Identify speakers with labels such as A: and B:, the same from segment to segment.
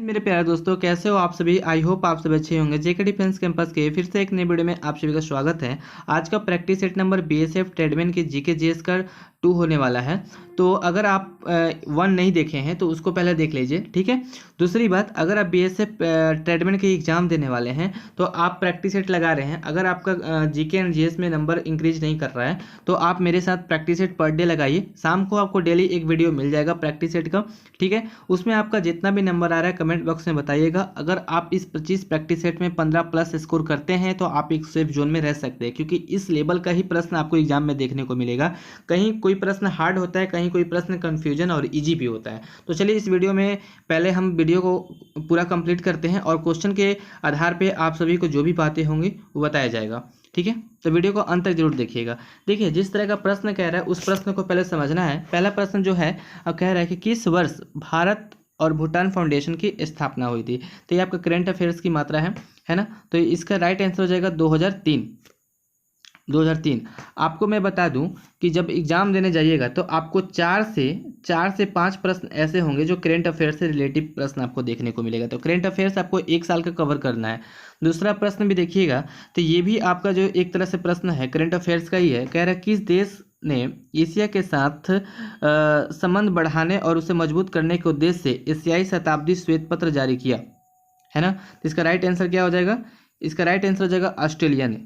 A: मेरे प्यारे दोस्तों, कैसे हो आप सभी। आई होप आप सभी अच्छे होंगे। जेके डिफेंस कैंपस के फिर से एक नई वीडियो में आप सभी का स्वागत है। आज का practice set number BSF tradesman के जीके जीएस का 2 होने वाला है। तो अगर आप 1 नहीं देखे हैं तो उसको पहले देख लीजिए, ठीक है। दूसरी बात, अगर आप बीएसएफ ट्रेडमैन के एग्जाम देने वाले हैं तो आप प्रैक्टिस सेट लगा रहे हैं, अगर आपका जीके एंड जीएस में नंबर इंक्रीज नहीं कर रहा है तो आप मेरे साथ प्रैक्टिस सेट पर डे लगाइए। शाम को आपको डेली एक वीडियो मिल जाएगा प्रैक्टिस सेट का, ठीक है। उसमें आपका जितना भी नंबर आ रहा है कमेंट बॉक्स में बताइएगा। अगर आप इस 25 प्रैक्टिस सेट में 15 प्लस स्कोर करते हैं तो आप एक सेफ जोन में रह सकते हैं, क्योंकि इस लेवल का ही प्रश्न आपको एग्जाम में देखने को मिलेगा। कहीं कोई प्रश्न हार्ड होता है, कहीं कोई प्रश्न कंफ्यूजन और इजी भी होता है। तो चलिए इस वीडियो में पहले हम वीडियो को पूरा कंप्लीट करते हैं और क्वेश्चन के आधार पर आप सभी को जो भी बातें होंगी वो बताया जाएगा, ठीक है। तो वीडियो को अंत तक जरूर देखिएगा। देखिए, जिस तरह का प्रश्न कह रहा है उस प्रश्न को पहले समझना है। पहला प्रश्न जो है अब कह रहा है कि किस वर्ष भारत और भूटान फाउंडेशन की स्थापना हुई थी। तो ये आपका करंट अफेयर्स की मात्रा है ना। तो इसका राइट आंसर हो जाएगा 2003। आपको मैं बता दूं कि जब एग्जाम देने जाइएगा तो आपको 4 से 5 प्रश्न ऐसे होंगे जो करंट अफेयर्स से रिलेटिव प्रश्न आपको देखने को मिलेगा। तो करंट अफेयर्स आपको 1 साल का कवर करना है। दूसरा प्रश्न भी देखिएगा, तो ये भी आपका जो एक तरह से प्रश्न है करंट अफेयर्स का ही है। कह रहा है किस देश ने एशिया के साथ संबंध बढ़ाने और उसे मजबूत करने के उद्देश्य से एशियाई शताब्दी श्वेत पत्र जारी किया, है ना। तो इसका राइट आंसर क्या हो जाएगा? इसका राइट आंसर हो जाएगा ऑस्ट्रेलिया ने,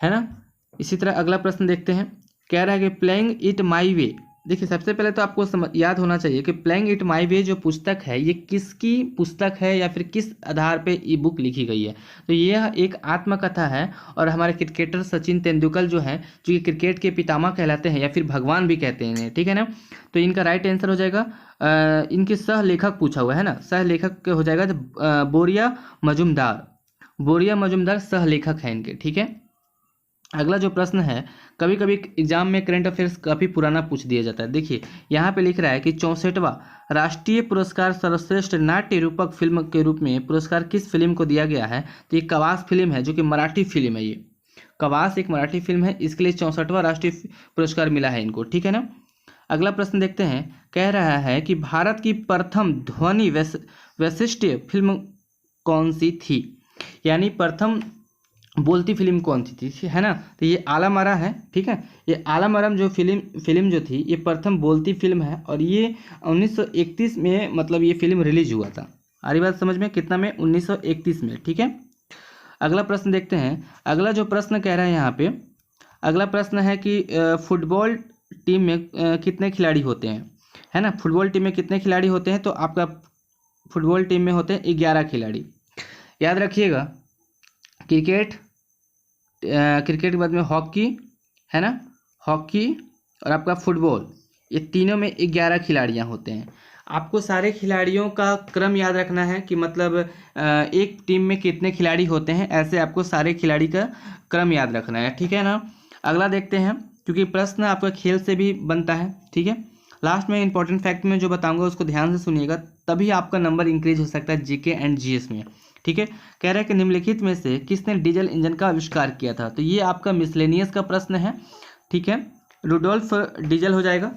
A: है ना। इसी तरह अगला प्रश्न देखते हैं। कह रहा है कि प्लेइंग इट माई वे। देखिए, सबसे पहले तो आपको याद होना चाहिए कि प्लेइंग इट माई वे जो पुस्तक है ये किसकी पुस्तक है या फिर किस आधार पे ई बुक लिखी गई है। तो यह एक आत्मकथा है और हमारे क्रिकेटर सचिन तेंदुलकर जो है, जो कि क्रिकेट के पितामह कहलाते हैं या फिर भगवान भी कहते हैं, ठीक है ना। तो इनका राइट आंसर हो जाएगा, इनके सह लेखक पूछा हुआ है ना, सह लेखक हो जाएगा बोरिया मजुमदार सह लेखक है इनके, ठीक है। अगला जो प्रश्न है, कभी कभी एग्जाम में करंट अफेयर्स काफ़ी पुराना पूछ दिया जाता है। देखिए यहाँ पे लिख रहा है कि 64वां राष्ट्रीय पुरस्कार सर्वश्रेष्ठ नाट्य रूपक फिल्म के रूप में पुरस्कार किस फिल्म को दिया गया है। तो ये कवास फिल्म है, जो कि मराठी फिल्म है। ये कवास एक मराठी फिल्म है, इसके लिए 64वां राष्ट्रीय पुरस्कार मिला है इनको, ठीक है ना। अगला प्रश्न देखते हैं। कह रहा है कि भारत की प्रथम ध्वनि वैशिष्ट्य फिल्म कौन सी थी, यानी प्रथम बोलती फिल्म कौन सी थी, है ना। तो ये आलम आरा है, ठीक है। ये आलम आरम जो फिल्म जो थी ये प्रथम बोलती फिल्म है और ये 1931 में मतलब ये फिल्म रिलीज हुआ था। आ रही बात समझ में? कितना में? 1931 में, ठीक है। अगला प्रश्न देखते हैं। अगला जो प्रश्न कह रहा है यहाँ पे, अगला प्रश्न है कि फुटबॉल टीम में कितने खिलाड़ी होते हैं, है ना। फुटबॉल टीम में कितने खिलाड़ी होते हैं? तो आपका फुटबॉल टीम में होते हैं 11 खिलाड़ी। याद रखिएगा, क्रिकेट के बाद में हॉकी, है ना, हॉकी और आपका फुटबॉल, ये तीनों में 11 खिलाड़ियां होते हैं। आपको सारे खिलाड़ियों का क्रम याद रखना है कि मतलब एक टीम में कितने खिलाड़ी होते हैं, ऐसे आपको सारे खिलाड़ी का क्रम याद रखना है, ठीक है ना। अगला देखते हैं, क्योंकि प्रश्न आपका खेल से भी बनता है, ठीक है। लास्ट में इंपॉर्टेंट फैक्ट में जो बताऊंगा उसको ध्यान से सुनिएगा, तभी आपका नंबर इंक्रीज हो सकता है जीके एंड जीएस में, ठीक है। कह रहा है कि निम्नलिखित में से किसने डीजल इंजन का आविष्कार किया था। तो ये आपका मिसलेनियस का प्रश्न है, ठीक है। रुडोल्फ डीजल हो जाएगा।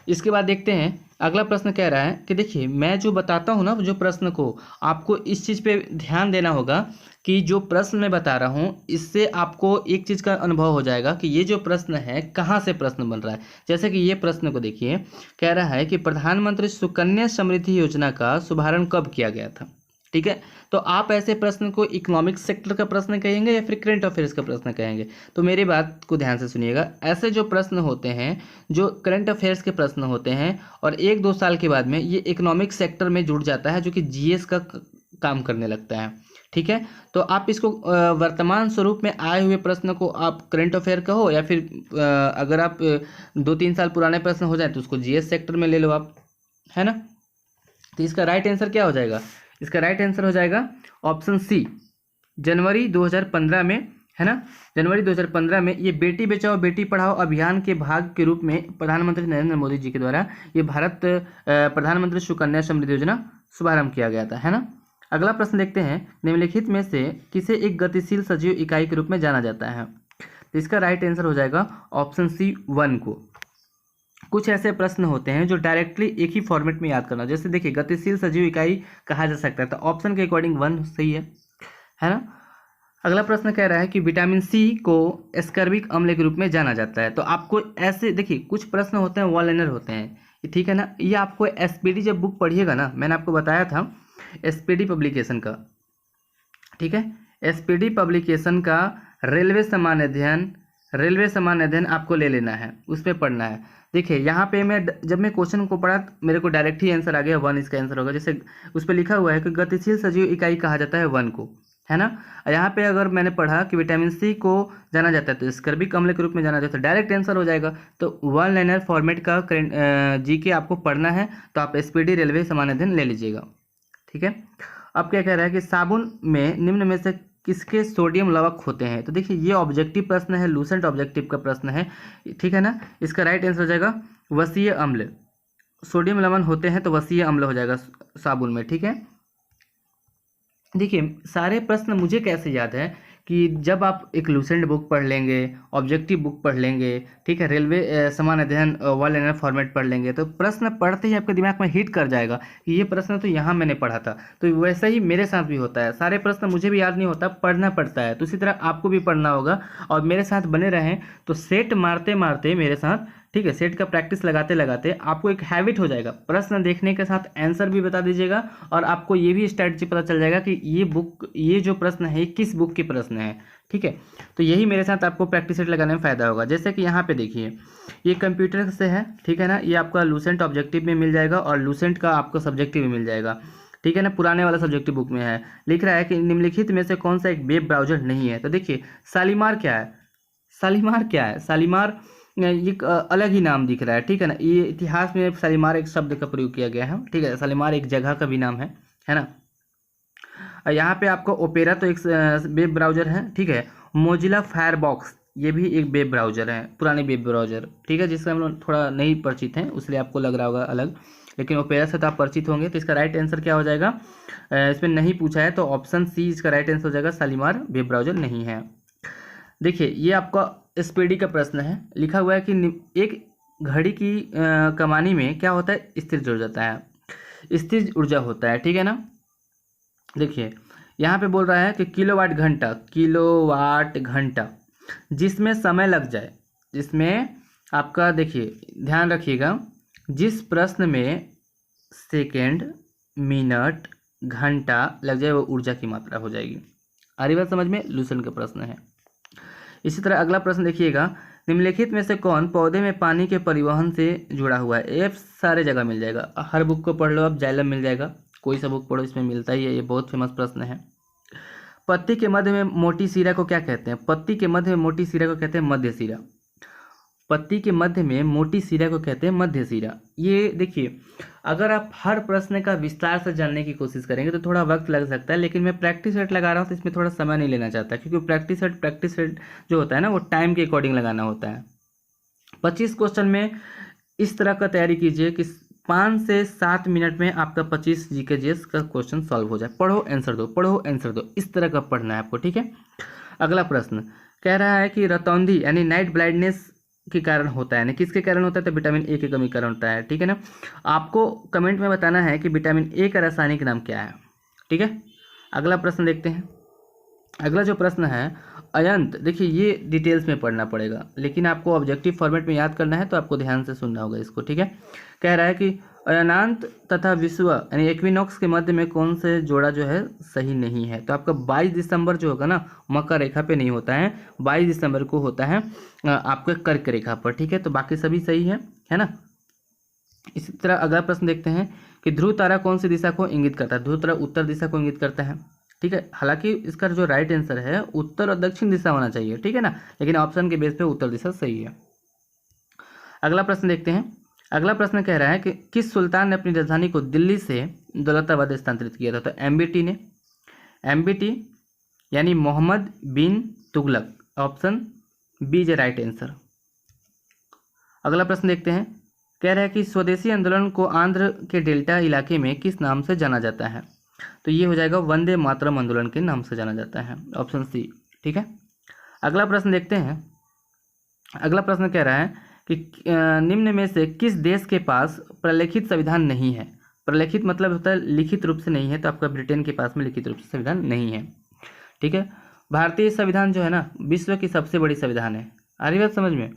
A: इसके बाद देखते हैं अगला प्रश्न। कह रहा है कि देखिए, मैं जो बताता हूँ ना जो प्रश्न को, आपको इस चीज़ पे ध्यान देना होगा कि जो प्रश्न मैं बता रहा हूँ इससे आपको एक चीज़ का अनुभव हो जाएगा कि ये जो प्रश्न है कहाँ से प्रश्न बन रहा है। जैसे कि ये प्रश्न को देखिए, कह रहा है कि प्रधानमंत्री सुकन्या समृद्धि योजना का शुभारंभ कब किया गया था, ठीक है। तो आप ऐसे प्रश्न को इकोनॉमिक सेक्टर का प्रश्न कहेंगे या फिर करंट अफेयर्स का प्रश्न कहेंगे। तो मेरी बात को ध्यान से सुनिएगा, ऐसे जो प्रश्न होते हैं जो करंट अफेयर्स के प्रश्न होते हैं और 1-2 साल के बाद में ये इकोनॉमिक सेक्टर में जुड़ जाता है, जो कि जीएस का काम करने लगता है, ठीक है। तो आप इसको वर्तमान स्वरूप में आए हुए प्रश्न को आप करंट अफेयर कहो या फिर अगर आप 2-3 साल पुराने प्रश्न हो जाए तो उसको जीएस सेक्टर में ले लो आप, है ना। तो इसका राइट आंसर क्या हो जाएगा? इसका राइट आंसर हो जाएगा ऑप्शन सी, जनवरी 2015 में, है ना। जनवरी 2015 में ये बेटी बचाओ बेटी पढ़ाओ अभियान के भाग के रूप में प्रधानमंत्री नरेंद्र मोदी जी के द्वारा ये भारत प्रधानमंत्री सुकन्या समृद्धि योजना शुभारंभ किया गया था, है ना। अगला प्रश्न देखते हैं। निम्नलिखित में से किसे एक गतिशील सजीव इकाई के रूप में जाना जाता है। तो इसका राइट आंसर हो जाएगा ऑप्शन सी 1 को। कुछ ऐसे प्रश्न होते हैं जो डायरेक्टली एक ही फॉर्मेट में याद करना, जैसे देखिए गतिशील सजीव इकाई कहा जा सकता है, तो ऑप्शन के अकॉर्डिंग 1 सही है ना। अगला प्रश्न कह रहा है कि विटामिन सी को एस्कर्बिक अम्ल के रूप में जाना जाता है। तो आपको ऐसे देखिए कुछ प्रश्न होते हैं वन लाइनर होते हैं, ठीक है ना। ये आपको एसपीडी जब बुक पढ़िएगा ना, मैंने आपको बताया था एसपीडी पब्लिकेशन का, ठीक है, एसपीडी पब्लिकेशन का रेलवे सामान्य अध्ययन आपको ले लेना है, उस पर पढ़ना है। देखिए यहाँ पे जब मैं क्वेश्चन को पढ़ा मेरे को डायरेक्ट ही आंसर आ गया 1 इसका आंसर होगा। जैसे उस पर लिखा हुआ है कि गतिशील सजीव इकाई कहा जाता है 1 को, है ना। यहाँ पे अगर मैंने पढ़ा कि विटामिन सी को जाना जाता है तो एस्कर्बिक अम्ल के रूप में जाना जाता है, तो डायरेक्ट आंसर हो जाएगा। तो 1 लाइनर फॉर्मेट का जीके आपको पढ़ना है तो आप एसपीडी रेलवे सामान्य अध्ययन ले लीजिएगा, ठीक है। अब क्या कह रहा है कि साबुन में निम्न में से किसके सोडियम लवक होते हैं। तो देखिए ये ऑब्जेक्टिव प्रश्न है, लूसेंट ऑब्जेक्टिव का प्रश्न है, ठीक है ना। इसका राइट आंसर हो जाएगा वसीय अम्ल। सोडियम लवण होते हैं तो वसीय अम्ल हो जाएगा साबुन में, ठीक है। देखिए सारे प्रश्न मुझे कैसे याद है कि जब आप एक लूसेंट बुक पढ़ लेंगे, ऑब्जेक्टिव बुक पढ़ लेंगे, ठीक है, रेलवे सामान्य अध्ययन 1 लाइनर फॉर्मेट पढ़ लेंगे, तो प्रश्न पढ़ते ही आपके दिमाग में हिट कर जाएगा कि ये प्रश्न तो यहाँ मैंने पढ़ा था। तो वैसा ही मेरे साथ भी होता है, सारे प्रश्न मुझे भी याद नहीं होता, पढ़ना पड़ता है। तो इसी तरह आपको भी पढ़ना होगा और मेरे साथ बने रहें तो सेट मारते मारते मेरे साथ, ठीक है, सेट का प्रैक्टिस लगाते लगाते आपको एक हैबिट हो जाएगा। प्रश्न देखने के साथ आंसर भी बता दीजिएगा और आपको ये भी स्ट्रैटेजी पता चल जाएगा कि ये जो प्रश्न है किस बुक के प्रश्न है, ठीक है। तो यही मेरे साथ आपको प्रैक्टिस सेट लगाने में फ़ायदा होगा। जैसे कि यहाँ पे देखिए ये कंप्यूटर से है, ठीक है ना, ये आपका लूसेंट ऑब्जेक्टिव में मिल जाएगा और लूसेंट का आपको सब्जेक्टिव में मिल जाएगा, ठीक है ना। पुराने वाला सब्जेक्टिव बुक में है, लिख रहा है कि निम्नलिखित में से कौन सा एक वेब ब्राउजर नहीं है। तो देखिए शालीमार क्या है, शालीमार एक अलग ही नाम दिख रहा है, ठीक है ना। ये इतिहास में शालीमार एक शब्द का प्रयोग किया गया है, ठीक है। शालीमार एक जगह का भी नाम है ना। यहाँ पे आपको ओपेरा तो एक वेब ब्राउजर है, ठीक है। मोजिला फायरबॉक्स ये भी एक वेब ब्राउजर है, पुराने वेब ब्राउजर, ठीक है, जिससे हम लोग थोड़ा नहीं परिचित हैं इसलिए आपको लग रहा होगा अलग, लेकिन ओपेरा से तो आप परिचित होंगे। तो इसका राइट आंसर क्या हो जाएगा, इसमें नहीं पूछा है तो ऑप्शन सी इसका राइट आंसर हो जाएगा, शालीमार वेब ब्राउजर नहीं है। देखिए ये आपका एसपीडी का प्रश्न है, लिखा हुआ है कि एक घड़ी की कमानी में क्या होता है, स्थिर ऊर्जा होता है, ठीक है ना। देखिए यहाँ पे बोल रहा है कि किलोवाट घंटा जिसमें समय लग जाए, जिसमें आपका देखिए ध्यान रखिएगा, जिस प्रश्न में सेकेंड मिनट घंटा लग जाए वो ऊर्जा की मात्रा हो जाएगी। आ रही बात समझ में, लूसेंट का प्रश्न है। इसी तरह अगला प्रश्न देखिएगा, निम्नलिखित में से कौन पौधे में पानी के परिवहन से जुड़ा हुआ है। ये सारे जगह मिल जाएगा, हर बुक को पढ़ लो आप, जाइलम मिल जाएगा, कोई सा बुक पढ़ो इसमें मिलता ही है, ये बहुत फेमस प्रश्न है। पत्ती के मध्य में मोटी सिरा को क्या कहते हैं। पत्ती के मध्य में मोटी सिरा को कहते हैं मध्य सिरा। पत्ती के मध्य में मोटी सिरा को कहते हैं मध्य सिरा। ये देखिए अगर आप हर प्रश्न का विस्तार से जानने की कोशिश करेंगे तो थोड़ा वक्त लग सकता है, लेकिन मैं प्रैक्टिस सेट लगा रहा हूँ तो इसमें थोड़ा समय नहीं लेना चाहता, क्योंकि प्रैक्टिस सेट जो होता है ना वो टाइम के अकॉर्डिंग लगाना होता है। 25 क्वेश्चन में इस तरह का तैयारी कीजिए कि 5 से 7 मिनट में आपका 25 जीकेजीएस का क्वेश्चन सॉल्व हो जाए। पढ़ो आंसर दो, इस तरह का पढ़ना है आपको, ठीक है। अगला प्रश्न कह रहा है कि रतौंधी यानी नाइट ब्लाइंडनेस के कारण होता है, यानी किसके कारण होता है, तो विटामिन ए की कमी कारण होता है, ठीक है ना। आपको कमेंट में बताना है कि विटामिन ए का रासायनिक नाम क्या है, ठीक है। अगला प्रश्न देखते हैं। अगला जो प्रश्न है अयंत, देखिए ये डिटेल्स में पढ़ना पड़ेगा, लेकिन आपको ऑब्जेक्टिव फॉर्मेट में याद करना है तो आपको ध्यान से सुनना होगा इसको, ठीक है। कह रहा है कि अयनांत तथा विश्व यानी एक्विनॉक्स के मध्य में कौन से जोड़ा जो है सही नहीं है। तो आपका 22 दिसंबर जो होगा ना मकर रेखा पे नहीं होता है, 22 दिसंबर को होता है आपके कर्क रेखा पर, ठीक है। तो बाकी सभी सही है ना। इसी तरह अगला प्रश्न देखते हैं कि ध्रुव तारा कौन सी दिशा को इंगित करता है। ध्रुव तारा उत्तर दिशा को इंगित करता है, ठीक है। हालांकि इसका जो राइट आंसर है उत्तर और दक्षिण दिशा होना चाहिए, ठीक है ना, लेकिन ऑप्शन के बेस पे उत्तर दिशा सही है। अगला प्रश्न देखते हैं। अगला प्रश्न कह रहा है कि किस सुल्तान ने अपनी राजधानी को दिल्ली से दौलताबाद स्थानांतरित किया था। तो एमबीटी यानी Muhammad bin Tughlaq, option B is right answer. अगला प्रश्न देखते हैं। कह रहा है कि स्वदेशी आंदोलन को आंध्र के डेल्टा इलाके में किस नाम से जाना जाता है। तो ये हो जाएगा वंदे मातरम आंदोलन के नाम से जाना जाता है, ऑप्शन सी, ठीक है। अगला प्रश्न देखते हैं। अगला प्रश्न कह रहा है कि निम्न में से किस देश के पास प्रलेखित संविधान नहीं है। प्रलेखित मतलब होता है लिखित रूप से नहीं है, तो आपका ब्रिटेन के पास में लिखित रूप से संविधान नहीं है। ठीक है, भारतीय संविधान जो है ना विश्व की सबसे बड़ी संविधान है। आ रही बात समझ में।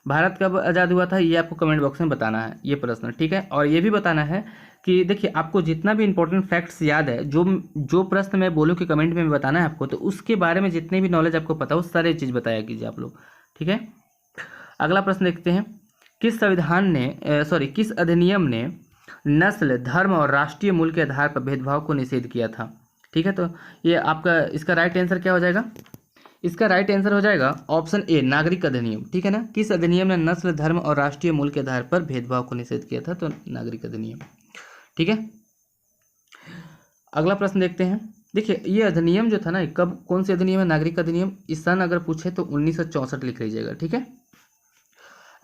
A: भारत कब आज़ाद हुआ था ये आपको कमेंट बॉक्स में बताना है ये प्रश्न। ठीक है, और ये भी बताना है कि देखिए आपको जितना भी इंपॉर्टेंट फैक्ट्स याद है, जो प्रश्न मैं बोलूँ कि कमेंट में बताना है आपको, तो उसके बारे में जितने भी नॉलेज आपको पता हो सारे चीज़ बताया कीजिए आप लोग। ठीक है, अगला प्रश्न देखते हैं। किस अधिनियम ने नस्ल, धर्म और राष्ट्रीय मूल के आधार पर भेदभाव को निषेध किया था। ठीक है, तो ये आपका इसका राइट आंसर क्या हो जाएगा। इसका राइट आंसर हो जाएगा ऑप्शन ए, नागरिक अधिनियम। ठीक है ना, किस अधिनियम ने नस्ल, धर्म और राष्ट्रीय मूल के आधार पर भेदभाव को निषेध किया था, तो नागरिक अधिनियम। ठीक है, अगला प्रश्न देखते हैं। देखिए ये अधिनियम जो था ना, कब कौन सी अधिनियम है, नागरिक अधिनियम। इस सन अगर पूछे तो 1964 लिख लीजिएगा। ठीक है,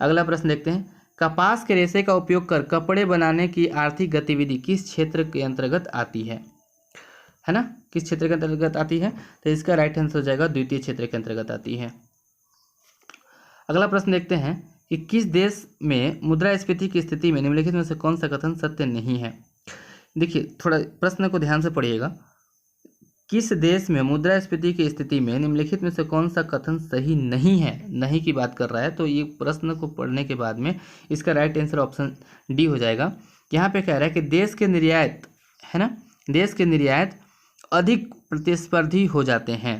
A: अगला प्रश्न देखते हैं। कपास के रेशे का उपयोग कर कपड़े बनाने की आर्थिक गतिविधि किस क्षेत्र के अंतर्गत आती है ना, किस क्षेत्र के अंतर्गत आती है, तो इसका राइट आंसर हो जाएगा द्वितीय क्षेत्र के अंतर्गत आती है। अगला प्रश्न देखते हैं कि किस देश में मुद्रास्फीति की स्थिति में निम्नलिखित में से कौन सा कथन सत्य नहीं है। देखिए थोड़ा प्रश्न को ध्यान से पढ़िएगा। किस देश में मुद्रास्फीति की स्थिति में निम्नलिखित में से कौन सा कथन सही नहीं है, नहीं की बात कर रहा है, तो ये प्रश्न को पढ़ने के बाद में इसका राइट आंसर ऑप्शन डी हो जाएगा। यहाँ पे कह रहा है कि देश के निर्यात है ना, देश के निर्यात अधिक प्रतिस्पर्धी हो जाते हैं।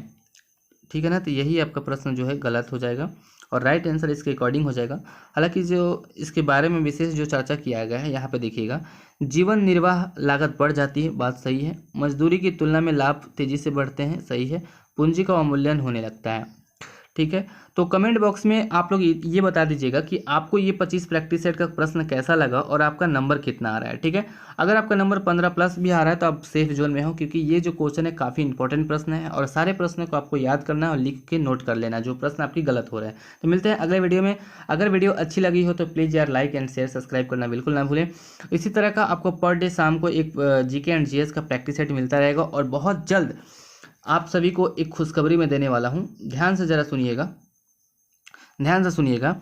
A: ठीक है ना, तो यही आपका प्रश्न जो है गलत हो जाएगा और राइट आंसर इसके अकॉर्डिंग हो जाएगा। हालांकि जो इसके बारे में विशेष जो चर्चा किया गया है यहाँ पे देखिएगा, जीवन निर्वाह लागत बढ़ जाती है, बात सही है। मजदूरी की तुलना में लाभ तेजी से बढ़ते हैं, सही है। पूंजी का अवमूल्यन होने लगता है। ठीक है, तो कमेंट बॉक्स में आप लोग ये बता दीजिएगा कि आपको ये 25 प्रैक्टिस सेट का प्रश्न कैसा लगा और आपका नंबर कितना आ रहा है। ठीक है, अगर आपका नंबर 15+ भी आ रहा है तो आप सेफ जोन में हो, क्योंकि ये जो क्वेश्चन है काफ़ी इंपॉर्टेंट प्रश्न है और सारे प्रश्नों को आपको याद करना है और लिख के नोट कर लेना जो प्रश्न आपकी गलत हो रहा है। तो मिलते हैं अगले वीडियो में। अगर वीडियो अच्छी लगी हो तो प्लीज़ यार लाइक एंड शेयर सब्सक्राइब करना बिल्कुल ना भूलें। इसी तरह का आपको पर डे शाम को एक जीके एंड जीएस का प्रैक्टिस सेट मिलता रहेगा और बहुत जल्द आप सभी को एक खुशखबरी में देने वाला हूँ। ध्यान से ज़रा सुनिएगा, ध्यान से सुनिएगा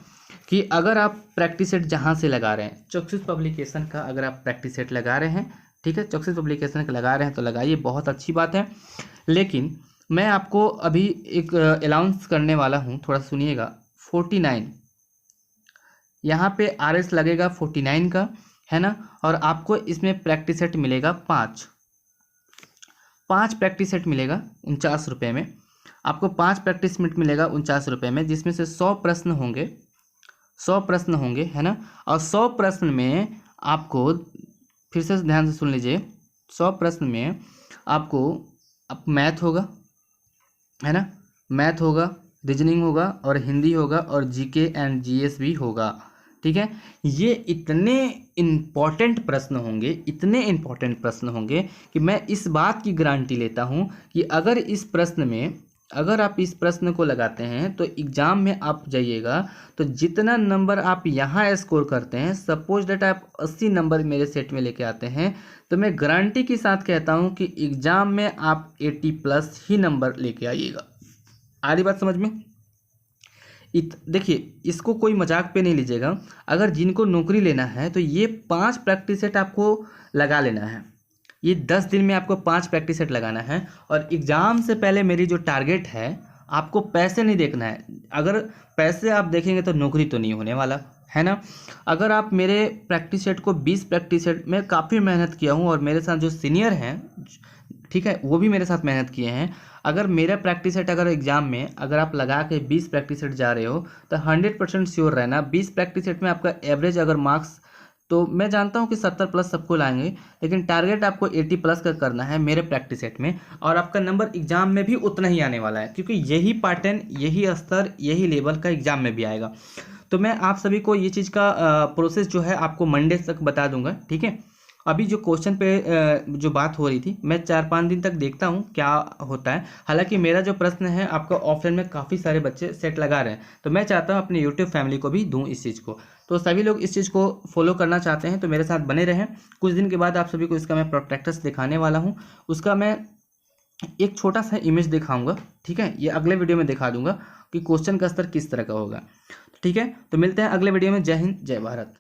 A: कि अगर आप प्रैक्टिस सेट जहाँ से लगा रहे हैं, चॉक्सिस पब्लिकेशन का अगर आप प्रैक्टिस सेट लगा रहे हैं, ठीक है, चॉक्सिस पब्लिकेशन का लगा रहे हैं तो लगाइए, बहुत अच्छी बात है। लेकिन मैं आपको अभी एक अनाउंस करने वाला हूँ, थोड़ा सुनिएगा। 49 यहाँ पे RS लगेगा 49 का, है ना, और आपको इसमें प्रैक्टिस सेट मिलेगा 5 प्रैक्टिस सेट मिलेगा 49 रुपये में। आपको 5 प्रैक्टिस सेट मिलेगा 49 रुपये में, जिसमें से 100 प्रश्न होंगे, 100 प्रश्न होंगे, है ना। और 100 प्रश्न में आपको, फिर से ध्यान से सुन लीजिए, 100 प्रश्न में आपको मैथ होगा, है ना, मैथ होगा, रीजनिंग होगा और हिंदी होगा और जीके एंड जीएस भी होगा। ठीक है, ये इतने इम्पॉर्टेंट प्रश्न होंगे, इतने इम्पॉर्टेंट प्रश्न होंगे कि मैं इस बात की गारंटी लेता हूँ कि अगर इस प्रश्न में, अगर आप इस प्रश्न को लगाते हैं तो एग्ज़ाम में आप जाइएगा तो जितना नंबर आप यहाँ स्कोर करते हैं, सपोज दैट आप 80 नंबर मेरे सेट में लेके आते हैं, तो मैं गारंटी के साथ कहता हूँ कि एग्ज़ाम में आप 80+ ही नंबर लेके आइएगा। आ रही बात समझ में। देखिए इसको कोई मजाक पे नहीं लीजिएगा। अगर जिनको नौकरी लेना है तो ये 5 प्रैक्टिस सेट आपको लगा लेना है। ये 10 दिन में आपको 5 प्रैक्टिस सेट लगाना है और एग्ज़ाम से पहले मेरी जो टारगेट है, आपको पैसे नहीं देखना है। अगर पैसे आप देखेंगे तो नौकरी तो नहीं होने वाला, है ना। अगर आप मेरे प्रैक्टिस सेट को 20 प्रैक्टिस सेट में काफ़ी मेहनत किया हूँ और मेरे साथ जो सीनियर हैं, ठीक है, वो भी मेरे साथ मेहनत किए हैं। अगर मेरा प्रैक्टिस सेट अगर एग्जाम में अगर आप लगा के 20 प्रैक्टिस सेट जा रहे हो तो 100% श्योर रहना 20 प्रैक्टिस सेट में आपका एवरेज अगर मार्क्स, तो मैं जानता हूँ कि 70+ सबको लाएंगे, लेकिन टारगेट आपको 80+ का करना है मेरे प्रैक्टिस सेट में, और आपका नंबर एग्जाम में भी उतना ही आने वाला है, क्योंकि यही पैटर्न, यही स्तर, यही लेवल का एग्जाम में भी आएगा। तो मैं आप सभी को ये चीज़ का प्रोसेस जो है आपको मंडे तक बता दूंगा। ठीक है, अभी जो क्वेश्चन पे जो बात हो रही थी, मैं 4-5 दिन तक देखता हूँ क्या होता है। हालांकि मेरा जो प्रश्न है, आपका ऑफलाइन में काफ़ी सारे बच्चे सेट लगा रहे हैं, तो मैं चाहता हूँ अपने यूट्यूब फैमिली को भी दूँ इस चीज़ को। तो सभी लोग इस चीज़ को फॉलो करना चाहते हैं तो मेरे साथ बने रहें। कुछ दिन के बाद आप सभी को इसका मैं प्रैक्टिस दिखाने वाला हूँ, उसका मैं एक छोटा सा इमेज दिखाऊंगा। ठीक है, ये अगले वीडियो में दिखा दूंगा कि क्वेश्चन का स्तर किस तरह का होगा। ठीक है, तो मिलते हैं अगले वीडियो में। जय हिंद, जय भारत।